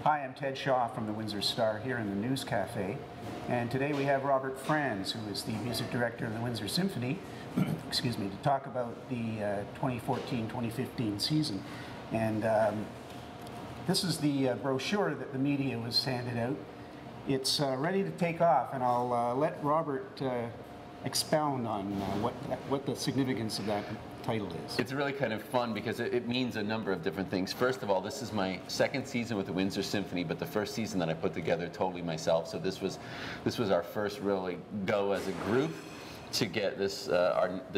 Hi, I'm Ted Shaw from the Windsor Star here in the News Cafe, and today we have Robert Franz, who is the music director of the Windsor Symphony, excuse me, to talk about the 2014-2015 season. And this is the brochure that the media was handed out. It's ready to take off, and I'll let Robert expound on what the significance of that title is. It's really kind of fun because it means a number of different things. First of all, this is my second season with the Windsor Symphony, but the first season that I put together totally myself. So this was our first really go as a group to get this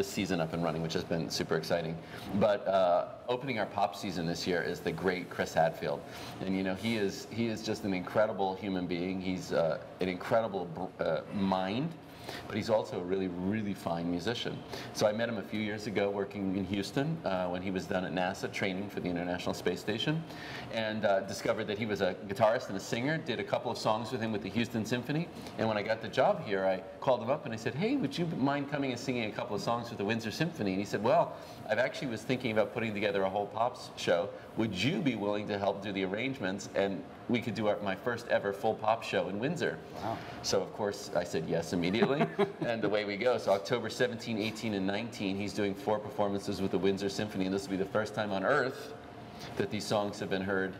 season up and running, which has been super exciting. But opening our pop season this year is the great Chris Hadfield, and you know he is just an incredible human being. He's an incredible mind. But he's also a really, really fine musician. So I met him a few years ago working in Houston when he was done at NASA training for the International Space Station, and discovered that he was a guitarist and a singer, did a couple of songs with him with the Houston Symphony, and when I got the job here, I called him up and I said, hey, would you mind coming and singing a couple of songs with the Windsor Symphony? And he said, well, I've actually was thinking about putting together a whole pops show. Would you be willing to help do the arrangements, and we could do my first ever full pop show in Windsor? Wow. So of course I said yes immediately, and away we go. So October 17, 18, and 19, he's doing 4 performances with the Windsor Symphony, and this will be the first time on earth that these songs have been heard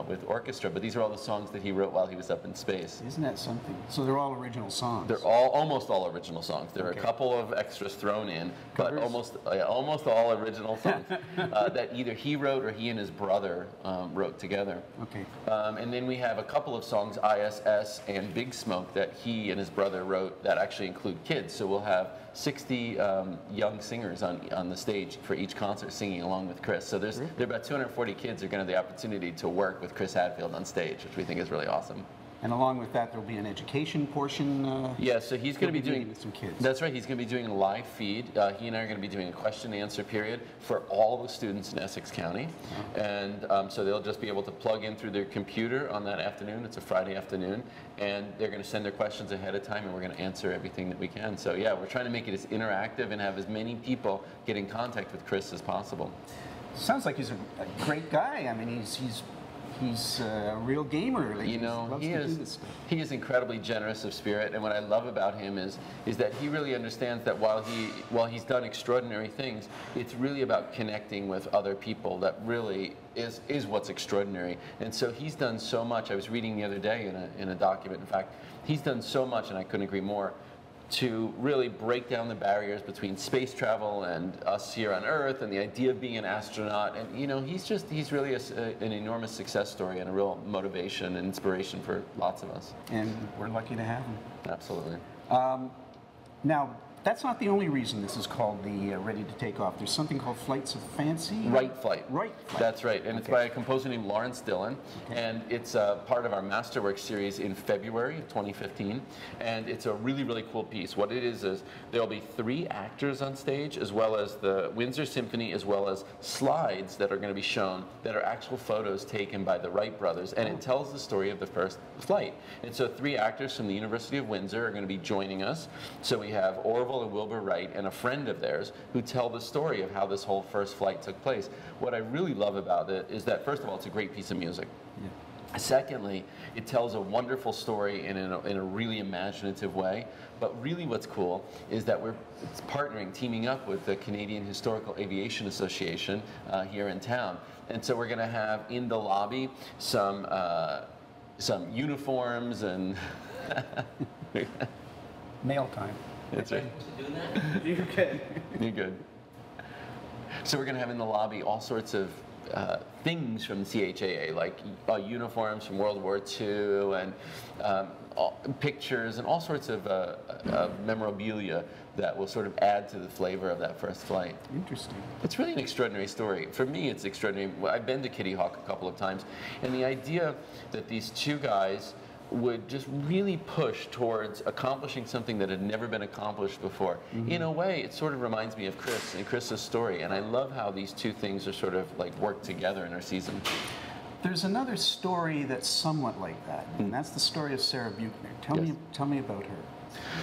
with orchestra, but these are all the songs that he wrote while he was up in space. Isn't that something? So they're all original songs? They're almost all original songs. There are a couple of extras thrown in, but almost all original songs that either he wrote or he and his brother wrote together. Okay. And then we have a couple of songs, ISS and Big Smoke, that he and his brother wrote that actually include kids. So we'll have 60 young singers on the stage for each concert singing along with Chris. So there are about 240 kids who are going to have the opportunity to work with Chris Hadfield on stage, which we think is really awesome. And along with that, there'll be an education portion. Yeah, so he's going to be doing with some kids. That's right. He's going to be doing a live feed. He and I are going to be doing a question and answer period for all the students in Essex County, and so they'll just be able to plug in through their computer on that afternoon. It's a Friday afternoon, and they're going to send their questions ahead of time, and we're going to answer everything that we can. So yeah, we're trying to make it as interactive and have as many people get in contact with Chris as possible. Sounds like he's a great guy. I mean, he's a real gamer. Like, you know, he is incredibly generous of spirit, and what I love about him is that he really understands that while he's done extraordinary things, it's really about connecting with other people that really is what's extraordinary. And so he's done so much. I was reading the other day in a document. In fact, he's done so much, and I couldn't agree more, to really break down the barriers between space travel and us here on Earth and the idea of being an astronaut. And you know, he's really an enormous success story and a real motivation and inspiration for lots of us. And we're lucky to have him. Absolutely. Now, that's not the only reason this is called the Ready to Take Off. There's something called Flights of Fancy? Right Flight. Right Flight. That's right, and it's by a composer named Lawrence Dillon, and it's part of our Masterwork series in February of 2015, and it's a really, really cool piece. What it is there'll be 3 actors on stage, as well as the Windsor Symphony, as well as slides that are going to be shown that are actual photos taken by the Wright brothers, and it tells the story of the first flight. And so 3 actors from the University of Windsor are going to be joining us. So we have Orville and Wilbur Wright and a friend of theirs who tell the story of how this whole first flight took place. What I really love about it is that, first of all, it's a great piece of music. Yeah. Secondly, it tells a wonderful story in a really imaginative way. But really what's cool is that we're teaming up with the Canadian Historical Aviation Association here in town. And so we're going to have in the lobby some uniforms and... Mail time. That's right. You're good. You're good. So we're going to have in the lobby all sorts of things from CHAA, like uniforms from World War II and pictures and all sorts of memorabilia that will sort of add to the flavor of that first flight. Interesting. It's really an extraordinary story. For me, it's extraordinary. I've been to Kitty Hawk a couple of times, and the idea that these 2 guys would just really push towards accomplishing something that had never been accomplished before. In a way, it sort of reminds me of Chris and Chris's story, and I love how these 2 things are sort of like work together in our season. There's another story that's somewhat like that, and that's the story of Sarah Buettner. Tell me about her.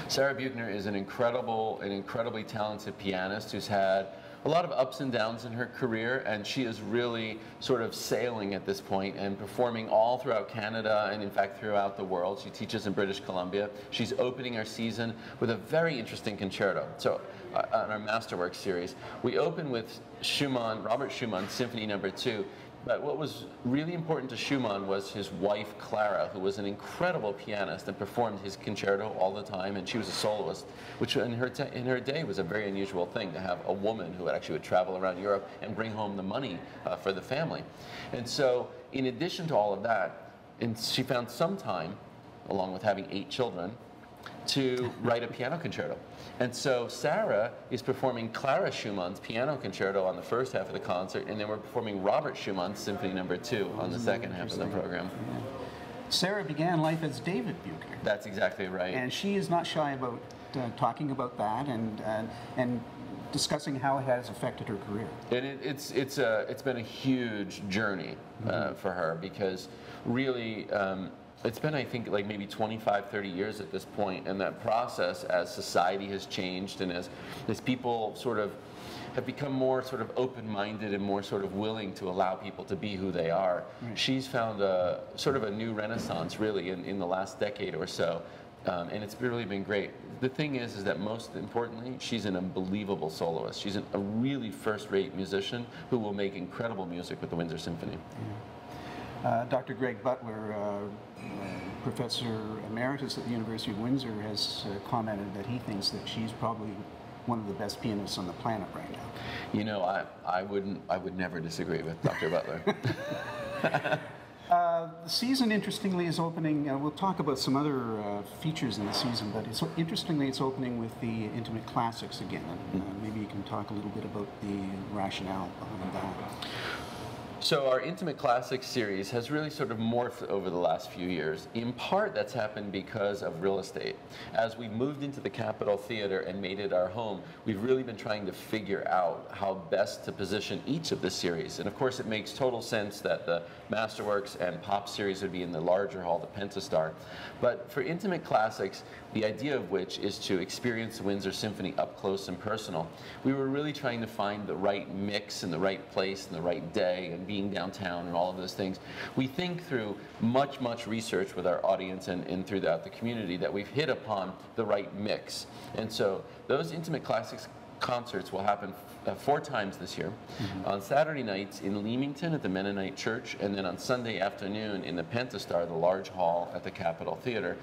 Sarah Buettner is an incredibly talented pianist who's had a lot of ups and downs in her career, and she is really sort of sailing at this point and performing all throughout Canada and in fact throughout the world. She teaches in British Columbia. She's opening our season with a very interesting concerto. So on our Masterworks series, we open with Schumann, Robert Schumann, Symphony No. 2. But what was really important to Schumann was his wife, Clara, who was an incredible pianist and performed his concerto all the time, and she was a soloist, which in her day was a very unusual thing, to have a woman who actually would travel around Europe and bring home the money for the family. And so, in addition to all of that, and she found some time, along with having 8 children, to write a piano concerto. And so Sarah is performing Clara Schumann's piano concerto on the first half of the concert, and then we're performing Robert Schumann's Symphony No. 2 on the second half of the program. Yeah. Sarah began life as David Buettner. That's exactly right. And she is not shy about talking about that and discussing how it has affected her career. And it's been a huge journey for her, because really it's been, I think, like maybe 25, 30 years at this point, and that process, as society has changed and as people sort of have become more sort of open-minded and more sort of willing to allow people to be who they are, she's found a sort of a new renaissance really in the last decade or so. And it's really been great. The thing is that most importantly, she's an unbelievable soloist. She's a really first-rate musician who will make incredible music with the Windsor Symphony. Dr. Greg Butler, Professor Emeritus at the University of Windsor, has commented that he thinks that she's probably one of the best pianists on the planet right now. You know, I would never disagree with Dr. Butler. The season, interestingly, is opening. We'll talk about some other features in the season, but interestingly, it's opening with the Intimate Classics again. And maybe you can talk a little bit about the rationale behind that. So our Intimate Classics series has really sort of morphed over the last few years. In part, that's happened because of real estate. As we moved into the Capitol Theater and made it our home, we've really been trying to figure out how best to position each of the series. And of course, it makes total sense that the Masterworks and Pop series would be in the larger hall, the Pentastar. But for Intimate Classics, the idea of which is to experience the Windsor Symphony up close and personal, we were really trying to find the right mix and the right place and the right day, and being downtown and all of those things. We think through much research with our audience and throughout the community that we've hit upon the right mix. And so those Intimate Classics concerts will happen 4 times this year. On Saturday nights in Leamington at the Mennonite Church, and then on Sunday afternoon in the Pentastar, the large hall at the Capitol Theater.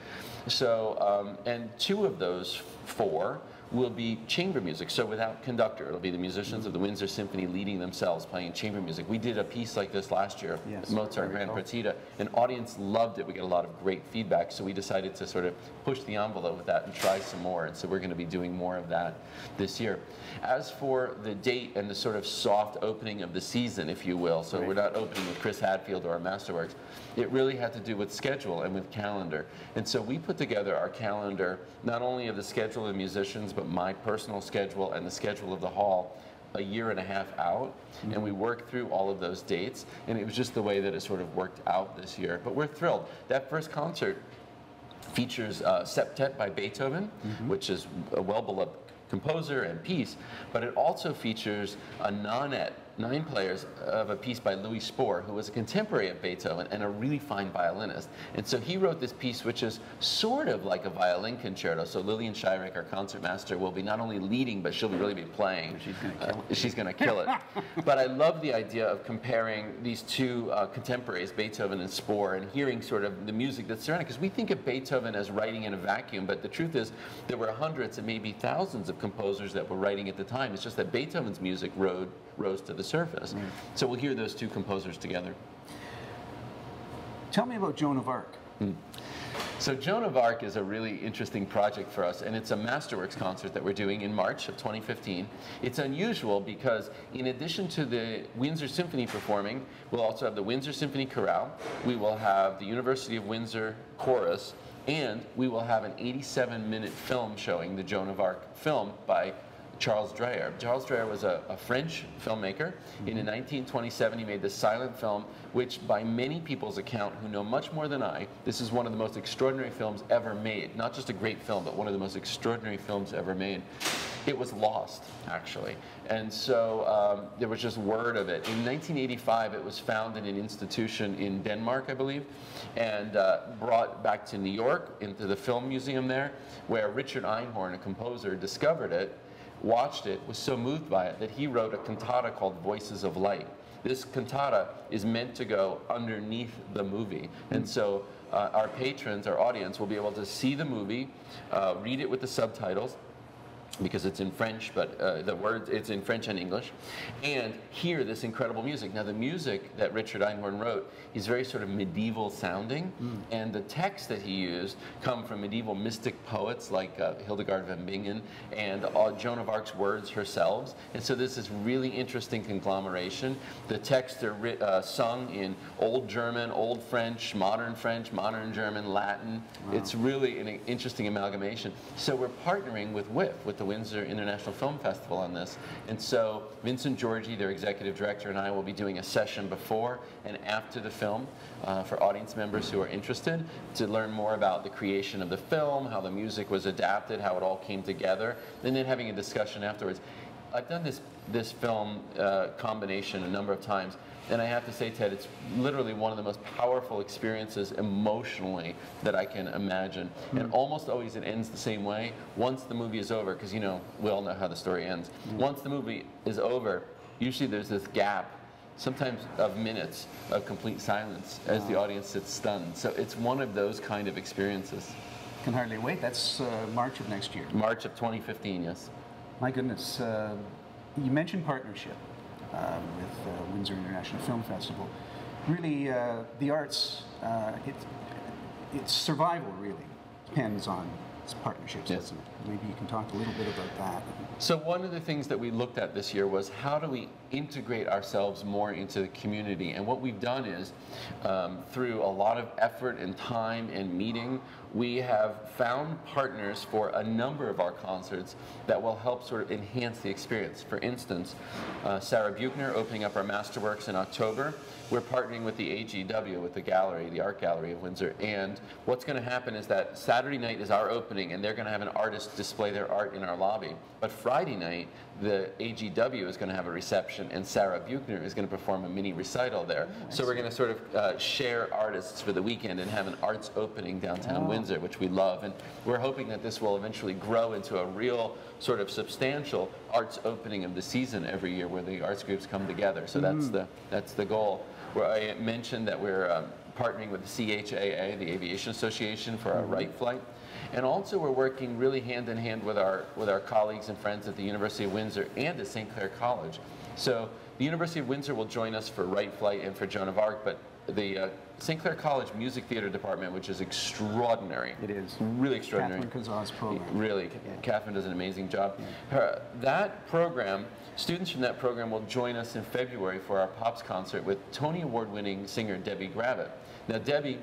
So, and 2 of those 4 will be chamber music, so without conductor. It'll be the musicians of the Windsor Symphony leading themselves, playing chamber music. We did a piece like this last year, Mozart Grand Partita, and audience loved it. We got a lot of great feedback, so we decided to sort of push the envelope with that and try some more, and so we're going to be doing more of that this year. As for the date and the sort of soft opening of the season, if you will, so we're not opening with Chris Hadfield or our Masterworks, it really had to do with schedule and with calendar. And so we put together our calendar, not only of the schedule of musicians, but my personal schedule and the schedule of the hall a 1.5 years out, and we worked through all of those dates, and it was just the way that it sort of worked out this year. But we're thrilled. That first concert features Septet by Beethoven, which is a well-beloved composer and piece, but it also features a nonette, 9 players of a piece by Louis Spohr, who was a contemporary of Beethoven and a really fine violinist. And so he wrote this piece, which is sort of like a violin concerto. So Lillian Shyrek, our concertmaster, will be not only leading, but she'll really be playing. She's going to kill it. But I love the idea of comparing these 2 contemporaries, Beethoven and Spohr, and hearing sort of the music that's surrounding. Because we think of Beethoven as writing in a vacuum, but the truth is there were hundreds and maybe thousands of composers that were writing at the time. It's just that Beethoven's music rose to the surface. So we'll hear those 2 composers together. Tell me about Joan of Arc. So Joan of Arc is a really interesting project for us, and it's a Masterworks concert that we're doing in March of 2015. It's unusual because in addition to the Windsor Symphony performing, we'll also have the Windsor Symphony Chorale, we will have the University of Windsor Chorus, and we will have an 87-minute film showing the Joan of Arc film by Charles Dreyer. Charles Dreyer was a French filmmaker. In 1927, he made this silent film, which by many people's account, who know much more than I, this is one of the most extraordinary films ever made. Not just a great film, but one of the most extraordinary films ever made. It was lost, actually. And so there was just word of it. In 1985, it was found in an institution in Denmark, I believe, and brought back to New York into the film museum there, where Richard Einhorn, a composer, discovered it, watched it, was so moved by it that he wrote a cantata called Voices of Light. This cantata is meant to go underneath the movie. And so our patrons, our audience, will be able to see the movie, read it with the subtitles, because it's in French, but the words, it's in French and English, and hear this incredible music. Now, the music that Richard Einhorn wrote is very sort of medieval sounding, and the texts that he used come from medieval mystic poets like Hildegard von Bingen and Joan of Arc's words herself. And so this is really interesting conglomeration. The texts are sung in Old German, Old French, Modern German, Latin. Wow. It's really an interesting amalgamation. So we're partnering with WIF, with the Windsor International Film Festival, on this. And so Vincent Georgi, their executive director, and I will be doing a session before and after the film for audience members who are interested to learn more about the creation of the film, how the music was adapted, how it all came together, and then having a discussion afterwards. I've done this film combination a number of times, and I have to say, Ted, it's literally one of the most powerful experiences emotionally that I can imagine. And almost always it ends the same way. Once the movie is over, because, you know, we all know how the story ends. Once the movie is over, usually there's this gap, sometimes of minutes of complete silence as the audience sits stunned. So it's one of those kind of experiences. Can hardly wait. That's March of next year. March of 2015, yes. My goodness. You mentioned partnership with Windsor International Film Festival. Really, the arts, its survival really depends on its partnerships, doesn't it? Maybe you can talk a little bit about that. So one of the things that we looked at this year was how do we integrate ourselves more into the community? And what we've done is, through a lot of effort and time and meeting, we have found partners for a number of our concerts that will help sort of enhance the experience. For instance, Sarah Buettner opening up our Masterworks in October. We're partnering with the AGW, with the gallery, the Art Gallery of Windsor. And what's going to happen is that Saturday night is our opening, and they're going to have an artist display their art in our lobby. But Friday night, the AGW is going to have a reception, and Sarah Buettner is going to perform a mini recital there. So we're going to sort of share artists for the weekend and have an arts opening downtown Windsor, which we love. And we're hoping that this will eventually grow into a real sort of substantial arts opening of the season every year, where the arts groups come together. So that's the goal. Where I mentioned that we're partnering with the CHAA, the Aviation Association, for our Right Flight. And also we're working really hand in hand with our colleagues and friends at the University of Windsor and at St. Clair College. So the University of Windsor will join us for Right Flight and for Joan of Arc, but the St. Clair College Music Theater Department, which is extraordinary. It is. Really extraordinary. Catherine Kazaw's program. Really, Catherine does an amazing job. That program, students from that program will join us in February for our Pops concert with Tony Award-winning singer Debbie Gravitt. Now, Debbie,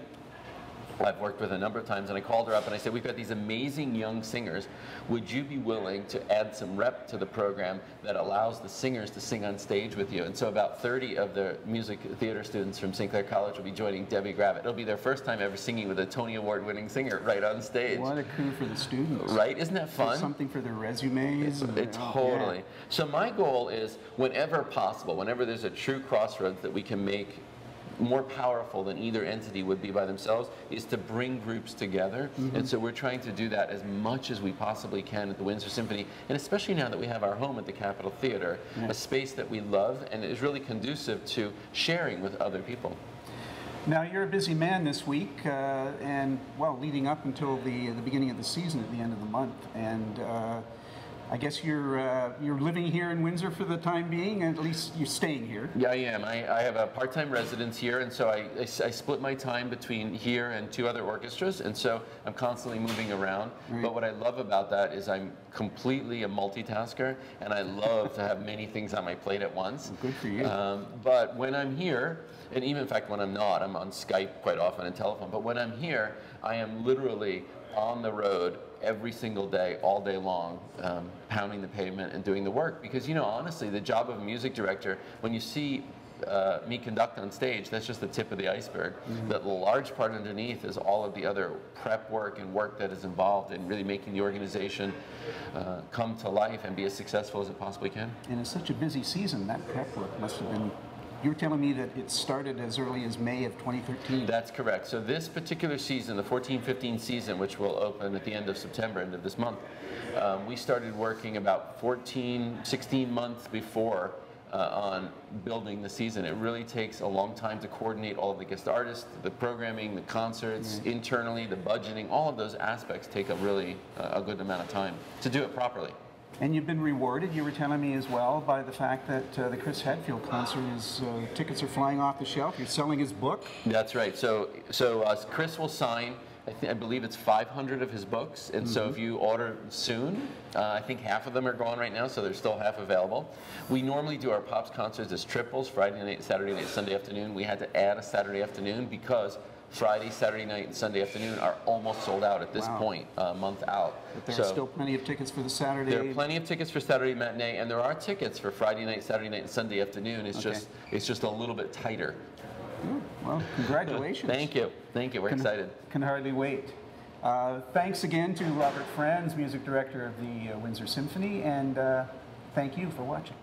I've worked with a number of times, and I called her up and I said, we've got these amazing young singers. Would you be willing to add some rep to the program that allows the singers to sing on stage with you? And so about 30 of the music theater students from St. Clair College will be joining Debbie Gravitt. It'll be their first time ever singing with a Tony Award-winning singer right on stage. What a coup for the students. Right? Isn't that fun? It's something for their resumes. Totally. Yeah. So my goal is, whenever possible, whenever there's a true crossroads that we can make more powerful than either entity would be by themselves, is to bring groups together. And so we're trying to do that as much as we possibly can at the Windsor Symphony, and especially now that we have our home at the Capitol Theater, a space that we love and is really conducive to sharing with other people. Now, you're a busy man this week, and, well, leading up until the beginning of the season at the end of the month, and I guess you're living here in Windsor for the time being, at least you're staying here. Yeah, I am. I have a part-time residence here, and so I split my time between here and 2 other orchestras, and so I'm constantly moving around. Right. But what I love about that is I'm completely a multitasker, and I love to have many things on my plate at once. Well, good for you. But when I'm here, and even in fact when I'm not, I'm on Skype quite often and telephone, but when I'm here, I am literally on the road every single day, all day long, pounding the pavement and doing the work. Because, you know, honestly, the job of a music director, when you see me conduct on stage, that's just the tip of the iceberg. The large part underneath is all of the other prep work and work that is involved in really making the organization come to life and be as successful as it possibly can. And it's such a busy season, that prep work must have been. You were telling me that it started as early as May of 2013. That's correct. So this particular season, the 14-15 season, which will open at the end of September, end of this month, we started working about 16 months before on building the season. It really takes a long time to coordinate all of the guest artists, the programming, the concerts, internally, the budgeting. All of those aspects take a really a good amount of time to do it properly. And you've been rewarded, you were telling me as well, by the fact that the Chris Hadfield concert is, tickets are flying off the shelf. You're selling his book. That's right. So Chris will sign, I believe it's 500 of his books. And so if you order soon, I think half of them are gone right now, so there's still half available. We normally do our Pops concerts as triples, Friday night, Saturday night, Sunday afternoon. We had to add a Saturday afternoon because Friday, Saturday night, and Sunday afternoon are almost sold out at this point, a month out. But there are still plenty of tickets for the Saturday. There are plenty of tickets for Saturday matinee, and there are tickets for Friday night, Saturday night, and Sunday afternoon. It's just a little bit tighter. Well, congratulations. Thank you. Thank you. We're excited. Can hardly wait. Thanks again to Robert Franz, music director of the Windsor Symphony, and thank you for watching.